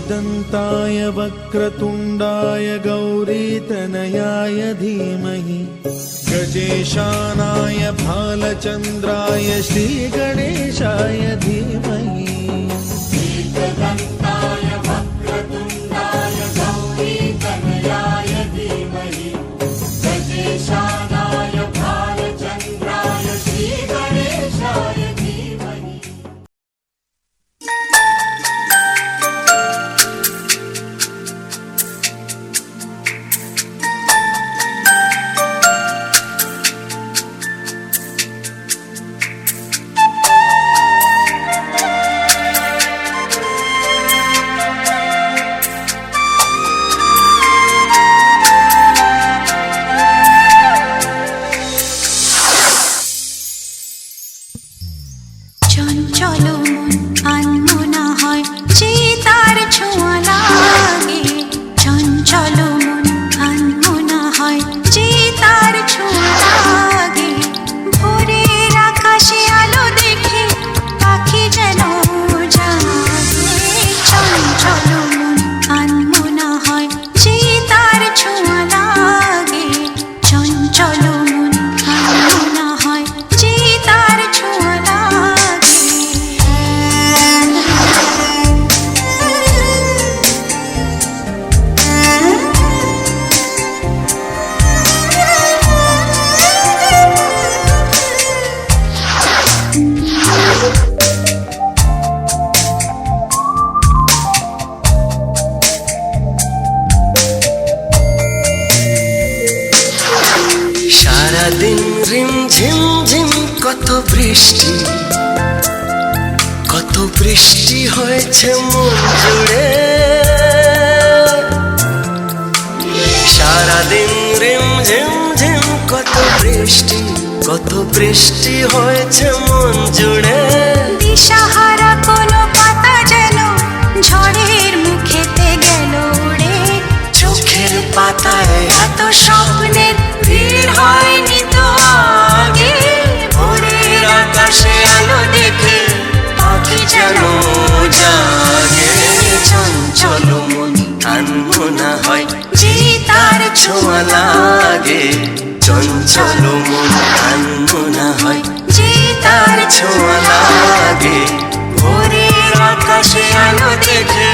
एकदन्ताय वक्रतुण्डाय गौरीतनयाय धीमहि गजेशानाय भालचन्द्राय श्रीगणेशाय धीमहि एकदन्ताय वक्रतुण्डाय गौरीतनयाय धीमहि गजेशानाय भालचन्द्राय श्रीगणेशाय धीमहि। সারাদিন রিমঝিম ঝিম কত বৃষ্টি হয়েছে মন জুড়ে। সারাদিন রিমঝিম ঝিম কত বৃষ্টি হয়েছে মন জুড়ে। দিশাহারা কোনো পাতা যেন ঝড়ের মুখেতে গেল উড়ে। চোখের পাতায় এত স্বপ্নের ভিড় হয়নি তো আগে। ভোরের আকাশে আলো দেখে পাখি যেন জাগে। চঞ্চল মন আনমনা হয় যে তার ছোঁয়া লাগে। চঞ্চল মন আনমনা হয় যে তার ছোঁয়া লাগে। ভোরের আকাশে আলো দেখে